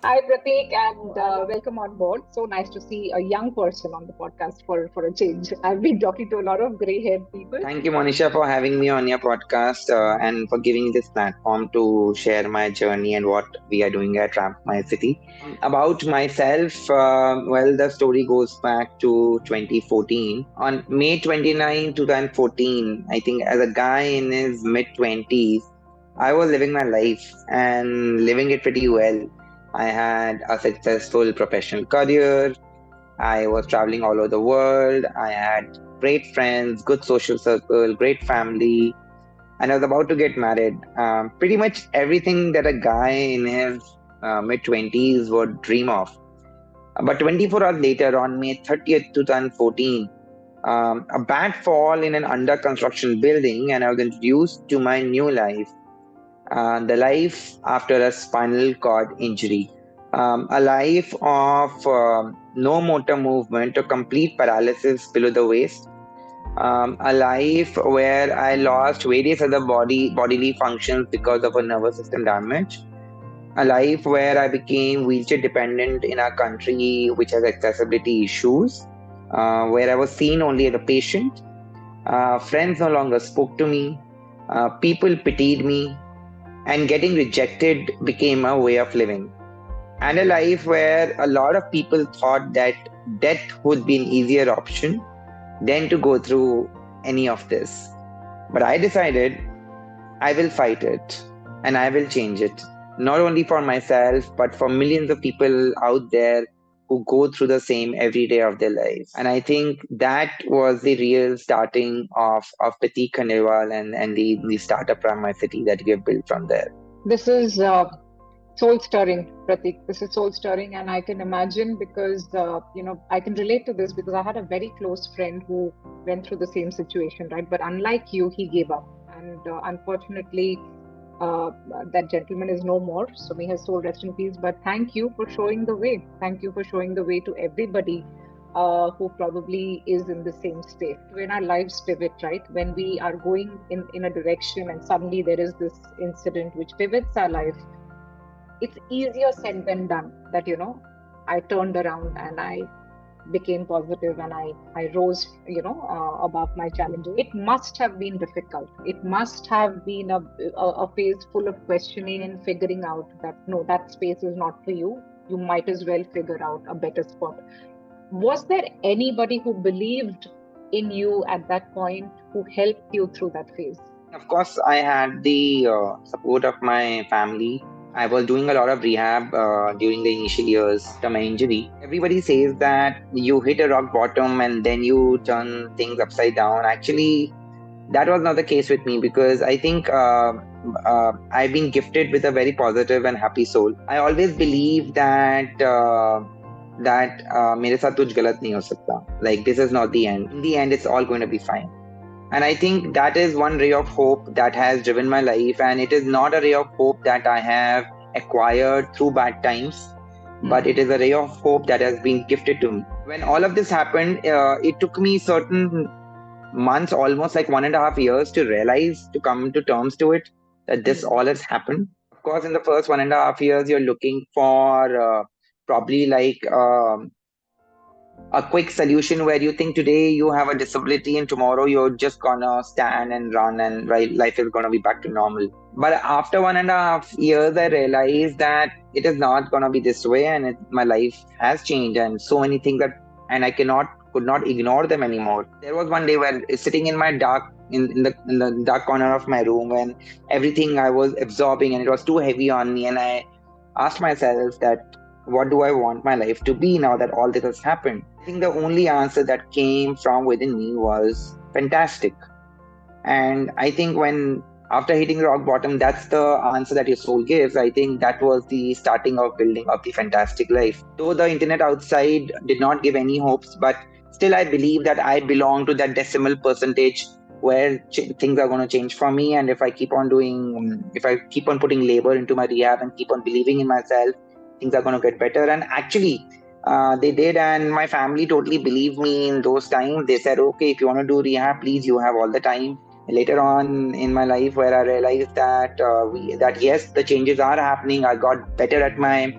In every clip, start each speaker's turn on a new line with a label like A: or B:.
A: Hi, Prateek, and welcome on board. So nice to see a young person on the podcast for a change. I've been talking to a lot of gray-haired people.
B: Thank you, Monisha, for having me on your podcast and for giving this platform to share my journey and what we are doing at RampMyCity. About myself, the story goes back to 2014. On May 29, 2014, I think as a guy in his mid 20s, I was living my life and living it pretty well. I had a successful professional career. I was traveling all over the world. I had great friends, good social circle, great family, and I was about to get married. Pretty much everything that a guy in his mid 20s would dream of. But 24 hours later, on May 30th, 2014, a bad fall in an under construction building, and I was introduced to my new life, the life after a spinal cord injury, a life of no motor movement or complete paralysis below the waist, a life where I lost various other bodily functions because of a nervous system damage, a life where I became wheelchair dependent in a country which has accessibility issues, where I was seen only as a patient. Friends no longer spoke to me. People pitied me, and getting rejected became a way of living. And a life where a lot of people thought that death would be an easier option than to go through any of this. But I decided I will fight it and I will change it, not only for myself, but for millions of people out there who go through the same every day of their lives. And I think that was the real starting of Prateek Khandelwal and the startup Ram My City that we have built from there.
A: This is soul stirring, Prateek. This is soul stirring, and I can imagine because I can relate to this because I had a very close friend who went through the same situation, right? But unlike you, he gave up, and unfortunately, uh, that gentleman is no more. So may his soul rest in peace. But thank you for showing the way. Thank you for showing the way to everybody who probably is in the same state. When our lives pivot, right? When we are going in a direction and suddenly there is this incident which pivots our life, it's easier said than done that, I turned around and I became positive and I rose, above my challenges. It must have been difficult. It must have been a phase full of questioning and figuring out that no, that space is not for you. You might as well figure out a better spot. Was there anybody who believed in you at that point who helped you through that phase?
B: Of course, I had the support of my family. I was doing a lot of rehab during the initial years after my injury. Everybody says that you hit a rock bottom and then you turn things upside down. Actually, that was not the case with me because I think I've been gifted with a very positive and happy soul. I always believe that मेरे साथ कुछ गलत नहीं हो सकता. Like this is not the end. In the end, it's all going to be fine. And I think that is one ray of hope that has driven my life. And it is not a ray of hope that I have acquired through bad times, but it is a ray of hope that has been gifted to me. When all of this happened, it took me certain months, almost like 1.5 years, to realize, to come to terms to it, that this all has happened. Of course, in the first 1.5 years, you're looking for probably like a quick solution where you think today you have a disability and tomorrow you're just gonna stand and run and right, life is gonna be back to normal. But after 1.5 years, I realized that it is not gonna be this way, and my life has changed, and so many things that, and I could not ignore them anymore. There was one day where sitting in my dark in the dark corner of my room when everything I was absorbing and it was too heavy on me, and I asked myself that what do I want my life to be now that all this has happened? I think the only answer that came from within me was fantastic. And I think when after hitting rock bottom, that's the answer that your soul gives. I think that was the starting of building of the fantastic life. Though the internet outside did not give any hopes, but still I believe that I belong to that decimal percentage where things are going to change for me. And if I keep on putting labor into my rehab and keep on believing in myself, things are going to get better. And actually, they did, and my family totally believed me in those times. They said, okay, if you want to do rehab, please, you have all the time. Later on in my life, where I realized that that yes, the changes are happening. I got better at my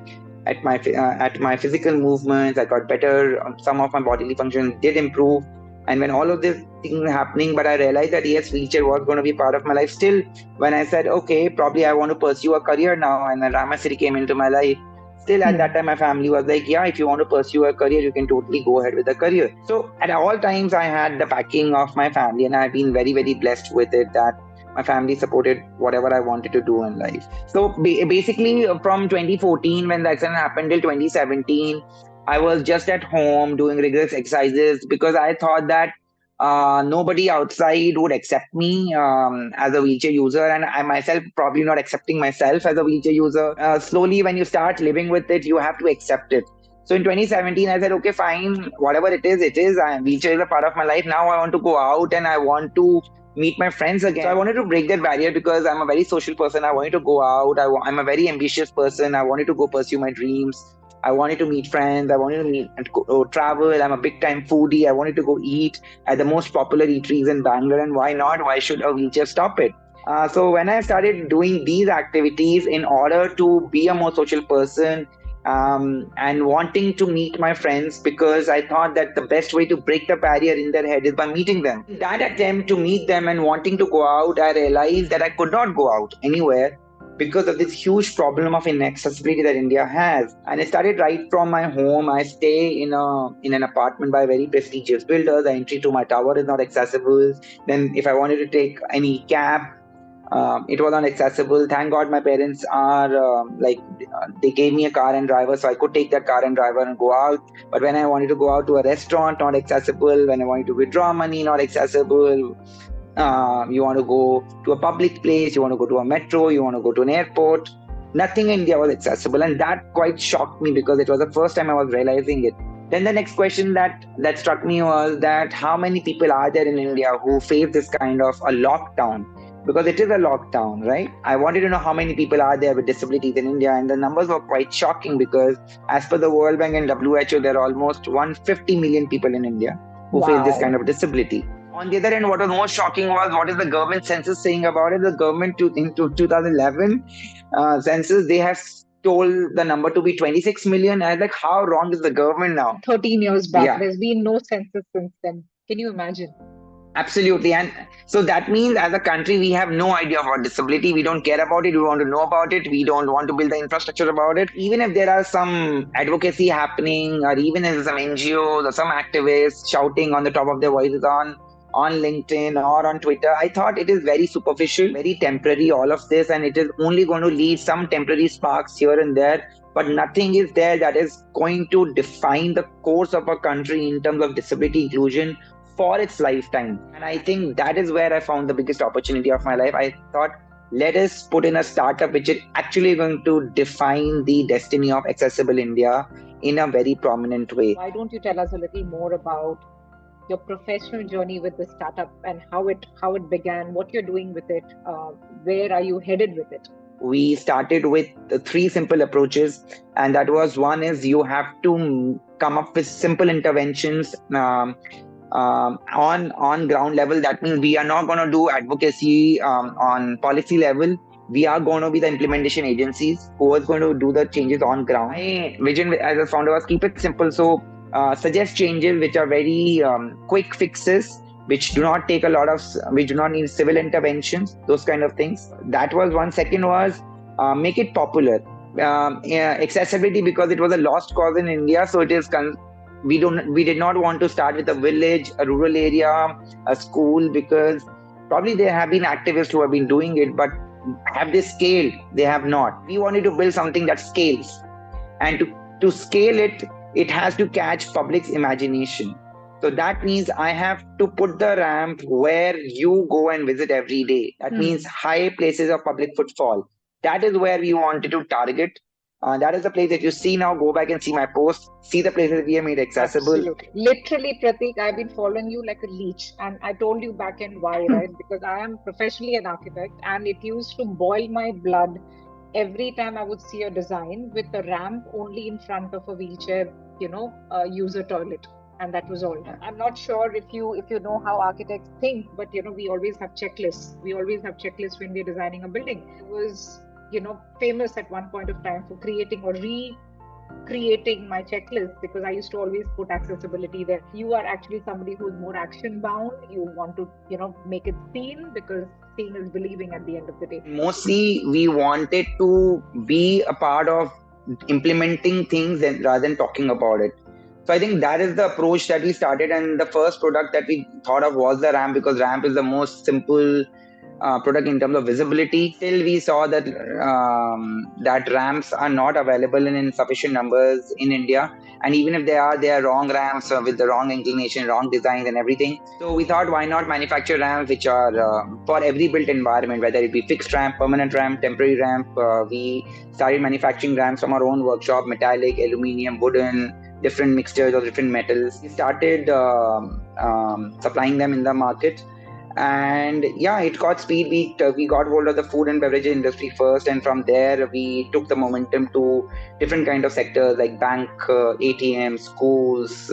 B: at my physical movements. I got better. Some of my bodily function did improve. And when all of this thing happening, but I realized that yes, wheelchair was going to be part of my life. Still, when I said, okay, probably I want to pursue a career now, and then RampMyCity came into my life. Still, at that time, my family was like, yeah, if you want to pursue a career, you can totally go ahead with a career. So at all times, I had the backing of my family, and I've been very, very blessed with it that my family supported whatever I wanted to do in life. So basically, from 2014, when the accident happened, till 2017, I was just at home doing rigorous exercises because I thought that nobody outside would accept me as a wheelchair user, and I myself probably not accepting myself as a wheelchair user. Slowly, when you start living with it, you have to accept it. So in 2017, I said, okay, fine, whatever it is, it is. Wheelchair is a part of my life. Now I want to go out and I want to meet my friends again. So I wanted to break that barrier because I'm a very social person. I wanted to go out. I'm a very ambitious person. I wanted to go pursue my dreams. I wanted to meet friends. I wanted to travel. I'm a big time foodie. I wanted to go eat at the most popular eateries in Bangalore. And why not? Why should a wheelchair stop it? So when I started doing these activities in order to be a more social person, and wanting to meet my friends, because I thought that the best way to break the barrier in their head is by meeting them. That attempt to meet them and wanting to go out, I realized that I could not go out anywhere because of this huge problem of inaccessibility that India has. And I started right from my home. I stay in an apartment by very prestigious builder. The entry to my tower is not accessible. Then if I wanted to take any cab, it was not accessible. Thank God my parents are they gave me a car and driver, so I could take that car and driver and go out. But when I wanted to go out to a restaurant, not accessible. When I wanted to withdraw money, not accessible. You want to go to a public place, you want to go to a metro, you want to go to an airport. Nothing in India was accessible, and that quite shocked me because it was the first time I was realizing it. Then the next question that struck me was that how many people are there in India who face this kind of a lockdown? Because it is a lockdown, right? I wanted to know how many people are there with disabilities in India, and the numbers were quite shocking because, as per the World Bank and WHO, there are almost 150 million people in India who face this kind of disability. On the other hand, what was most shocking was what is the government census saying about it? The government in 2011 census, they have told the number to be 26 million. I was like, how wrong is the government now?
A: 13 years back. Yeah. There's been no census since then. Can you imagine?
B: Absolutely. And so that means as a country, we have no idea about disability. We don't care about it. We want to know about it. We don't want to build the infrastructure about it. Even if there are some advocacy happening, or even if some NGOs or some activists shouting on the top of their voices on LinkedIn or on Twitter, I thought it is very superficial, very temporary, all of this, and it is only going to lead some temporary sparks here and there. But nothing is there that is going to define the course of a country in terms of disability inclusion for its lifetime. And I think that is where I found the biggest opportunity of my life. I thought, let us put in a startup which is actually going to define the destiny of accessible India in a very prominent way.
A: Why don't you tell us a little more about your professional journey with the startup and how it began, what you're doing with it, where are you headed with it?
B: We started with three simple approaches, and that was, one is you have to come up with simple interventions on ground level. That means we are not going to do advocacy on policy level. We are going to be the implementation agencies who are going to do the changes on ground. My vision as a founder was keep it simple. So suggest changes which are very quick fixes, which do not take which do not need civil interventions, those kind of things. That was one. Second was make it popular. Accessibility, because it was a lost cause in India, so it is we did not want to start with a village, a rural area, a school, because probably there have been activists who have been doing it, but have they scaled? They have not. We wanted to build something that scales, and to scale it, it has to catch public's imagination. So that means I have to put the ramp where you go and visit every day. That means high places of public footfall. That is where we wanted to target. That is the place that you see now. Go back and see my post. See the places we have made accessible.
A: Absolutely. Literally, Prateek, I've been following you like a leech. And I told you back in why, right? Because I am professionally an architect, and it used to boil my blood every time I would see a design with a ramp only in front of a wheelchair, user toilet. And that was all. I'm not sure if you know how architects think, but we always have checklists. We always have checklists when we're designing a building. It was famous at one point of time for creating or creating my checklist, because I used to always put accessibility there. You are actually somebody who's more action bound. You want to, make it seen, because seeing is believing at the end of the day.
B: Mostly, we wanted to be a part of implementing things rather than talking about it. So I think that is the approach that we started, and the first product that we thought of was the ramp, because ramp is the most simple product in terms of visibility. Still, we saw that that ramps are not available in sufficient numbers in India, and even if they are wrong ramps with the wrong inclination, wrong designs, and everything. So we thought, why not manufacture ramps which are for every built environment, whether it be fixed ramp, permanent ramp, temporary ramp. We started manufacturing ramps from our own workshop: metallic, aluminium, wooden, different mixtures of different metals. We started supplying them in the market, and yeah, it got speed. We got hold of the food and beverage industry first, and from there we took the momentum to different kind of sectors like bank, ATM, schools,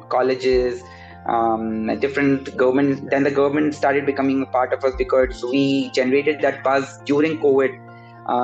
B: colleges, different government. Then the government started becoming a part of us because we generated that buzz during COVID.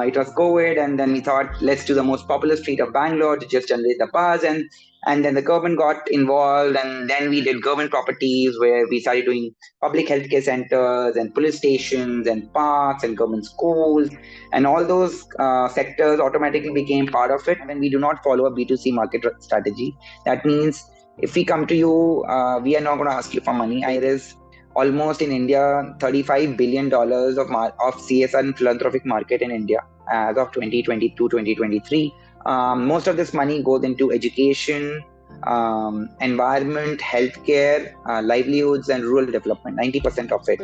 B: It was COVID, and then we thought, let's do the most popular street of Bangalore to just generate the buzz, and then the government got involved, and then we did government properties where we started doing public healthcare centers and police stations and parks and government schools, and all those sectors automatically became part of it. And we do not follow a B2C market strategy. That means if we come to you, we are not going to ask you for money. There is almost in India $35 billion of CSR and philanthropic market in India as of 2022, 2023. Most of this money goes into education, environment, healthcare, livelihoods, and rural development. 90% of it.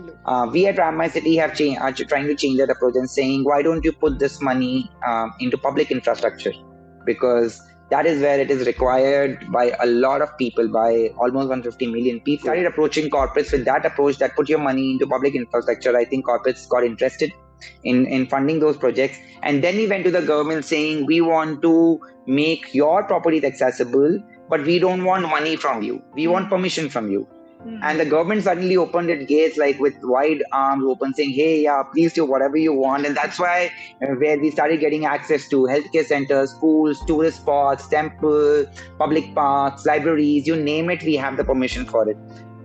B: We at RampMyCity are trying to change that approach and saying, why don't you put this money into public infrastructure? Because that is where it is required by a lot of people, by almost 150 million people. Started approaching corporates with that approach, that put your money into public infrastructure. I think corporates got interested in funding those projects. And then we went to the government saying, we want to make your properties accessible, but we don't want money from you. We want permission from you. And the government suddenly opened its gates like with wide arms open, saying, hey, yeah, please do whatever you want. And that's why where we started getting access to healthcare centers, schools, tourist spots, temples, public parks, libraries, you name it, we have the permission for it.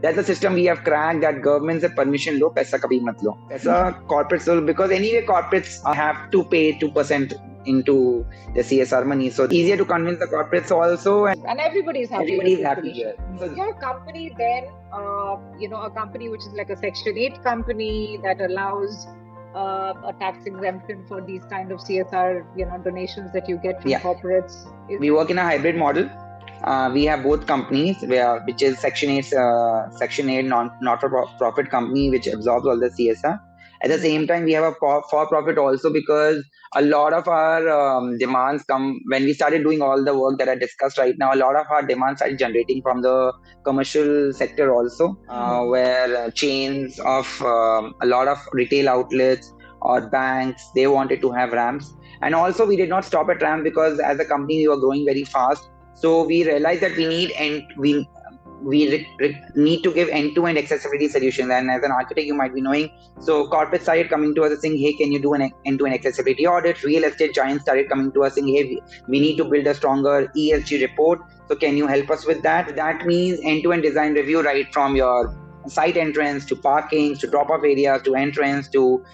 B: That's the system we have cracked, that government se permission lo, paisa kabhi mat lo. Paisa corporates lo, because anyway corporates have to pay 2% into the CSR money. So easier to convince the corporates also.
A: And everybody is happy.
B: Everybody is happy here.
A: So your company then, a company which is like a Section 8 company that allows a tax exemption for these kind of CSR, donations that you get from corporates.
B: We work in a hybrid model. We have both companies, which is Section 8 not-for-profit company, which absorbs all the CSR. At the same time, we have a for-profit also, because a lot of our demands come when we started doing all the work that I discussed right now. A lot of our demands started generating from the commercial sector also, where chains of a lot of retail outlets or banks, they wanted to have ramps. And also, we did not stop at ramp, because as a company, we were growing very fast. So we realized that we need to give end-to-end accessibility solutions. And as an architect, you might be knowing. So corporates started coming to us and saying, hey, can you do an end-to-end accessibility audit? Real estate giants started coming to us saying, hey, we need to build a stronger ESG report. So can you help us with that? That means end-to-end design review, right from your site entrance to parkings to drop-off areas to entrance to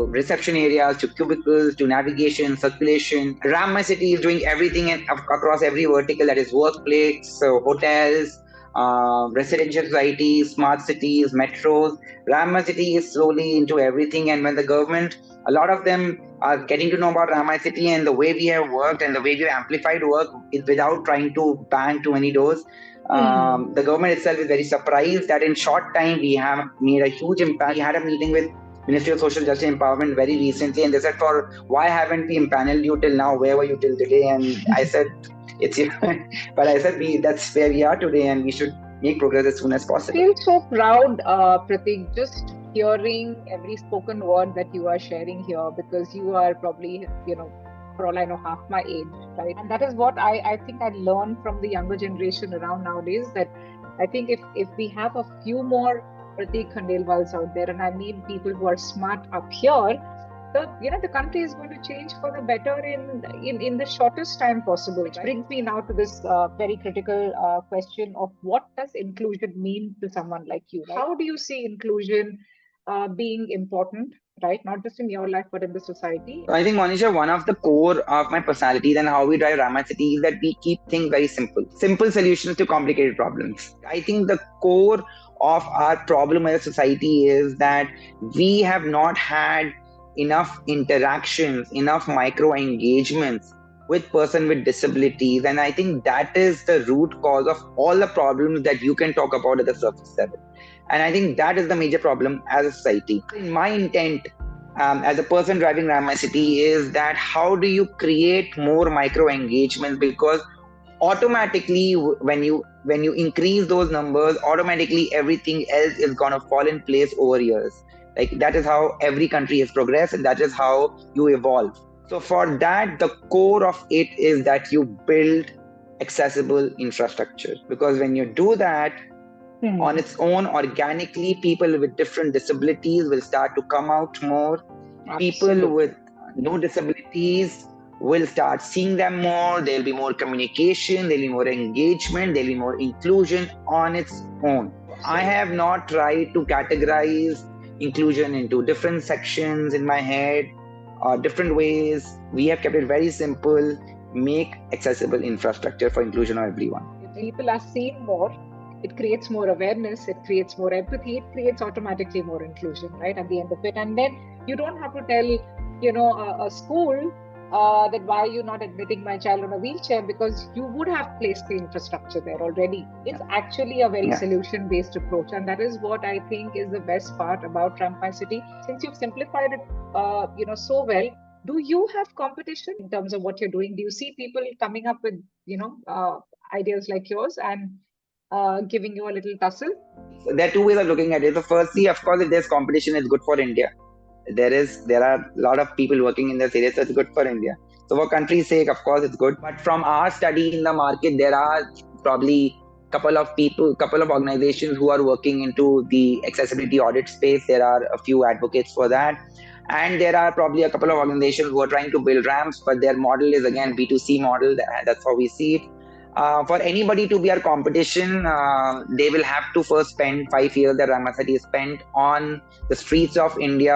B: reception areas to cubicles to navigation, circulation. RampMyCity is doing everything across every vertical, that is workplace, hotels, residential societies, smart cities, metros. RampMyCity is slowly into everything, and when the government, a lot of them are getting to know about RampMyCity and the way we have worked and the way we have amplified work is without trying to bang too many doors. The government itself is very surprised that in short time we have made a huge impact. We had a meeting with Ministry of Social Justice and Empowerment very recently, and they said, why haven't we impaneled you till now? Where were you till today? And I said, it's you. But I said, that's where we are today, and we should make progress as soon as possible.
A: I feel so proud, Prateek, just hearing every spoken word that you are sharing here, because you are probably, for all I know, half my age, right? And that is what I think I learned from the younger generation around nowadays, that I think if we have a few more Prateek Khandelwals out there, and I mean people who are smart up here, the country is going to change for the better in the shortest time possible. Which brings me now to this very critical question of what does inclusion mean to someone like you? Right? How do you see inclusion being important, right? Not just in your life, but in the society.
B: So I think, Monisha, one of the core of my personality and how we drive RampMyCity is that we keep things very simple. Simple solutions to complicated problems. I think the core of our problem as a society is that we have not had enough interactions, enough micro engagements with person with disabilities. And I think that is the root cause of all the problems that you can talk about at the surface level. And I think that is the major problem as a society. My intent as a person driving RampMyCity is that how do you create more micro engagements, because automatically when you increase those numbers, automatically everything else is going to fall in place over years. Like that is how every country has progressed, and that is how you evolve. So for that, the core of it is that you build accessible infrastructure, because when you do that on its own, organically, people with different disabilities will start to come out more. People with no disabilities will start seeing them more. There'll be more communication, there'll be more engagement, there'll be more inclusion on its own. I have not tried to categorize inclusion into different sections in my head or different ways. We have kept it very simple. Make accessible infrastructure for inclusion of everyone.
A: If people are seen more, it creates more awareness, it creates more empathy, it creates automatically more inclusion, right, at the end of it. And then you don't have to tell, a school that why are you not admitting my child on a wheelchair, because you would have placed the infrastructure there already. It's actually a very solution-based approach, and that is what I think is the best part about RampMyCity. Since you've simplified it, so well, do you have competition in terms of what you're doing? Do you see people coming up with, ideas like yours and giving you a little tussle?
B: So there are two ways of looking at it. So firstly, of course, if there's competition, it's good for India. There are a lot of people working in this area, so it's good for India. So for country's sake, of course, it's good. But from our study in the market, there are probably couple of organizations who are working into the accessibility audit space. There are a few advocates for that. And there are probably a couple of organizations who are trying to build ramps, but their model is again B2C model. That's how we see it. For anybody to be our competition, they will have to first spend 5 years that RampMyCity is spent on the streets of India,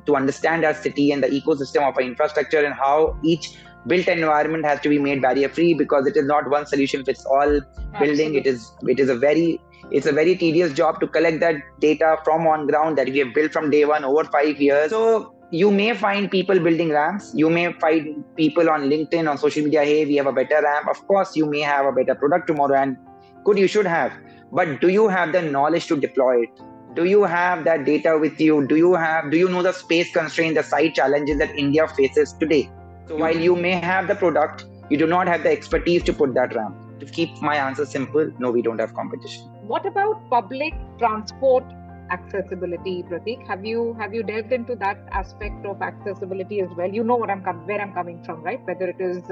B: to understand our city and the ecosystem of our infrastructure and how each built environment has to be made barrier free, because it is not one solution fits all building. It's a very tedious job to collect that data from on ground that we have built from day one over 5 years. So you may find people building ramps. You may find people on LinkedIn, on social media, hey, we have a better ramp. Of course, you may have a better product tomorrow, and good, you should have. But do you have the knowledge to deploy it? Do you have that data with you? Do you know the space constraint, the site challenges that India faces today? So while you may have the product, you do not have the expertise to put that ramp. To keep my answer simple, no, we don't have competition.
A: What about public transport accessibility, Prateek? Have you delved into that aspect of accessibility as well? You know where I'm coming from, right? Whether it is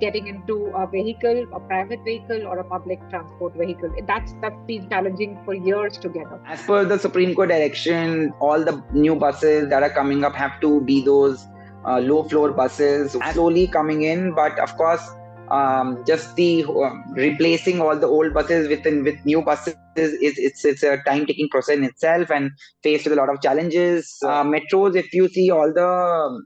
A: getting into a vehicle, a private vehicle, or a public transport vehicle. That's been challenging for years together.
B: As per the Supreme Court direction, all the new buses that are coming up have to be those low floor buses, slowly coming in. But of course, just the replacing all the old buses with new buses it's a time-taking process in itself and faced with a lot of challenges. Metros, if you see, all the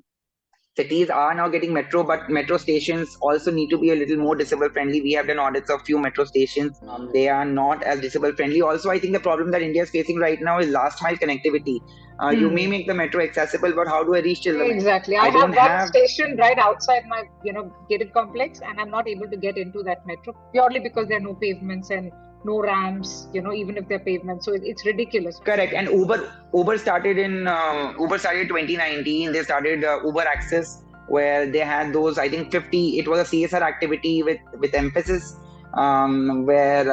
B: cities are now getting metro, but metro stations also need to be a little more disabled friendly. We have done audits of few metro stations. They are not as disabled friendly. Also, I think the problem that India is facing right now is last mile connectivity. You may make the metro accessible, but how do I reach to the metro?
A: Exactly. I have one station right outside my gated complex, and I'm not able to get into that metro purely because there are no pavements and no ramps, even if they're pavements. So it's ridiculous.
B: Correct. And Uber started in 2019. They started Uber Access, where they had those, I think 50, it was a CSR activity with emphasis, where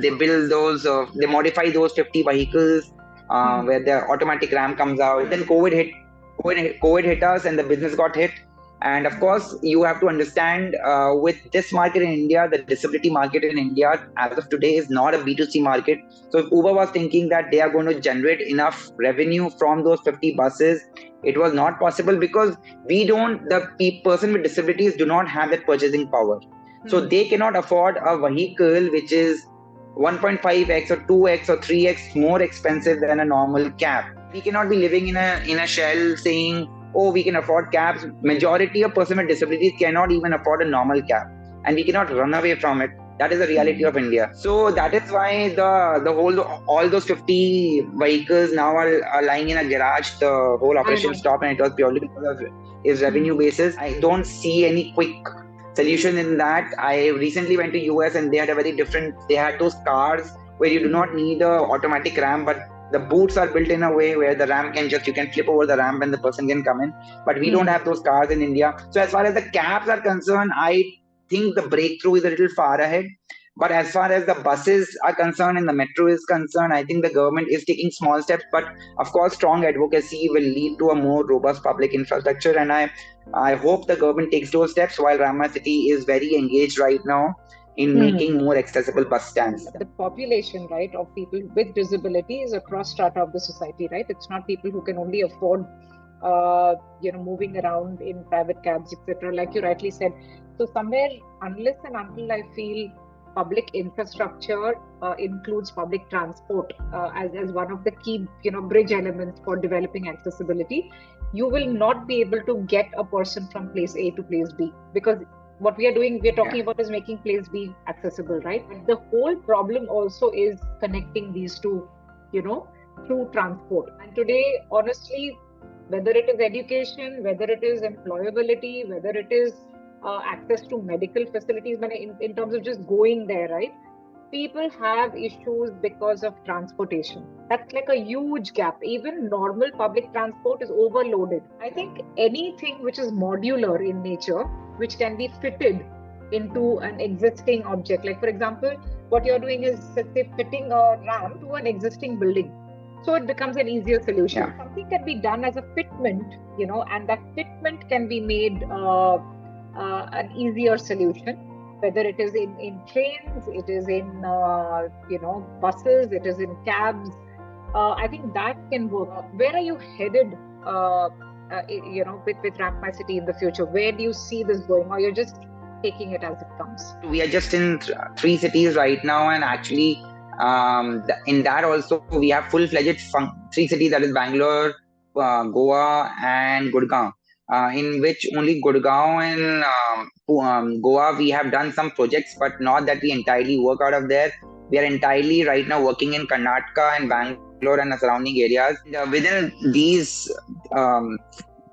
B: they build those, they modify those 50 vehicles, where the automatic ramp comes out. Then COVID hit us and the business got hit. And of course, you have to understand with this market in India, the disability market in India as of today is not a B2C market. So if Uber was thinking that they are going to generate enough revenue from those 50 buses, It was not possible because the person with disabilities do not have that purchasing power. So they cannot afford a vehicle which is 1.5x or 2x or 3x more expensive than a normal cab. We cannot be living in a shell saying, oh, we can afford cabs. Majority of person with disabilities cannot even afford a normal cab, and we cannot run away from it. That is the reality of India. So that is why the whole all those 50 vehicles now are lying in a garage. The whole operation stopped, and it was purely because of its revenue basis. I don't see any quick solution in that. I recently went to US, and they had a very different. They had those cars where you do not need a automatic ramp, but the boots are built in a way where the ramp you can flip over the ramp and the person can come in. But we don't have those cars in India. So as far as the cabs are concerned, I think the breakthrough is a little far ahead. But as far as the buses are concerned and the metro is concerned, I think the government is taking small steps. But of course, strong advocacy will lead to a more robust public infrastructure. And I hope the government takes those steps, while RampMyCity is very engaged right now in making more accessible bus stands.
A: The population, right, of people with disability is across strata of the society, right? It's not people who can only afford, moving around in private cabs, etc. Like you rightly said. So somewhere, unless and until I feel public infrastructure includes public transport as one of the key, bridge elements for developing accessibility, you will not be able to get a person from place A to place B, because what we are talking about is making place B accessible, right? The whole problem also is connecting these two, through transport. And today, honestly, whether it is education, whether it is employability, whether it is access to medical facilities, in terms of just going there, right? People have issues because of transportation. That's like a huge gap. Even normal public transport is overloaded. I think anything which is modular in nature, which can be fitted into an existing object, like for example, what you're doing is, let's say, fitting a ramp to an existing building. So it becomes an easier solution. Something can be done as a fitment, and that fitment can be made an easier solution, whether it is in trains, it is in buses, it is in cabs. I think that can work. Where are you headed with RampMyCity in the future? Where do you see this going, or you're just taking it as it comes?
B: We are just in 3 cities right now, and actually in that also we have full-fledged 3 cities, that is Bangalore, Goa and Gurgaon. In which only Gurgaon and Goa we have done some projects, but not that we entirely work out of there. We are entirely right now working in Karnataka and Bangalore and the surrounding areas. Within these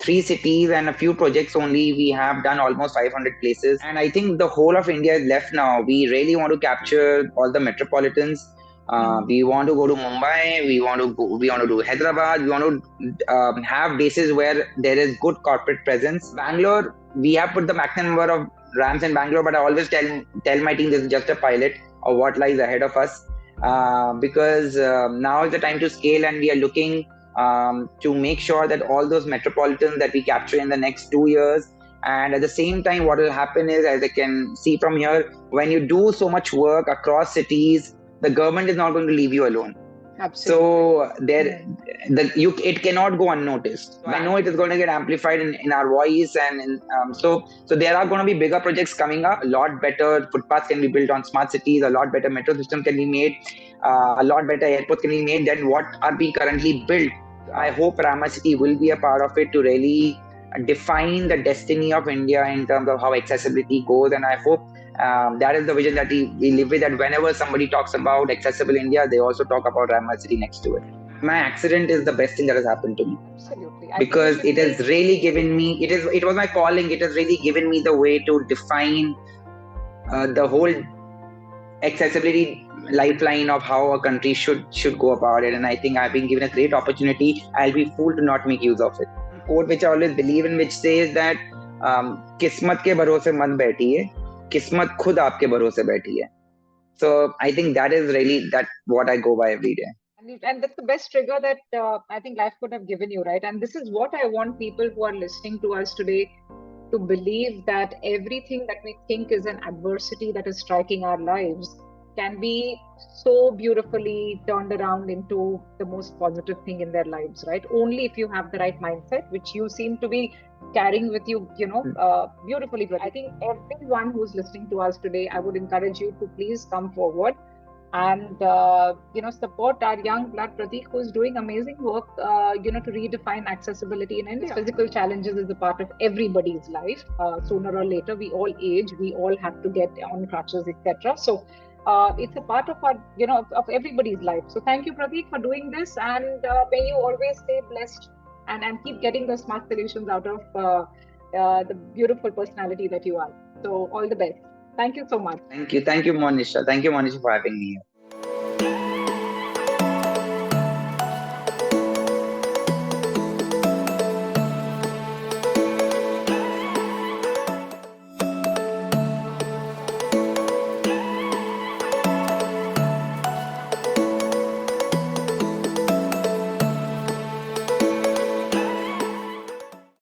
B: 3 cities and a few projects only, we have done almost 500 places. And I think the whole of India is left now. We really want to capture all the metropolitans. We want to go to Mumbai. We want to do Hyderabad. We want to have bases where there is good corporate presence. Bangalore, we have put the maximum number of ramps in Bangalore, but I always tell my team this is just a pilot of what lies ahead of us, because now is the time to scale, and we are looking to make sure that all those metropolitans that we capture in the next 2 years. And at the same time, what will happen is, as I can see from here, when you do so much work across cities, the government is not going to leave you alone.
A: Absolutely.
B: So it cannot go unnoticed. I know it is going to get amplified in our voice, and so there are going to be bigger projects coming up. A lot better footpaths can be built on smart cities. A lot better metro system can be made. A lot better airports can be made than what are being currently built. I hope RampMyCity will be a part of it to really define the destiny of India in terms of how accessibility goes, and I hope that is the vision that we live with, that whenever somebody talks about accessible India, they also talk about RampMyCity next to it. My accident is the best thing that has happened to me.
A: Absolutely.
B: Because it has really given me, it was my calling, it has really given me the way to define the whole accessibility lifeline of how a country should go about it. And I think I've been given a great opportunity. I'll be fool to not make use of it. A quote which I always believe in, which says that किस्मत के भरोसे मत बैठिए, किस्मत खुद आपके भरोसे बैठी है. So I think that is really what I go by every day.
A: And that's the best trigger that I think life could have given you, right? And this is what I want people who are listening to us today to believe, that everything that we think is an adversity that is striking our lives can be so beautifully turned around into the most positive thing in their lives, right? Only if you have the right mindset, which you seem to be carrying with you, beautifully. But I think everyone who's listening to us today, I would encourage you to please come forward and support our young blood Prateek, who's doing amazing work, to redefine accessibility in India. Physical challenges is a part of everybody's life. Sooner or later, we all age, we all have to get on crutches, etc. So it's a part of our, of everybody's life. So thank you, Prateek, for doing this, and may you always stay blessed and keep getting those smart solutions out of the beautiful personality that you are. So all the best. Thank you so much.
B: Thank you, Monisha. Thank you, Monisha, for having me here.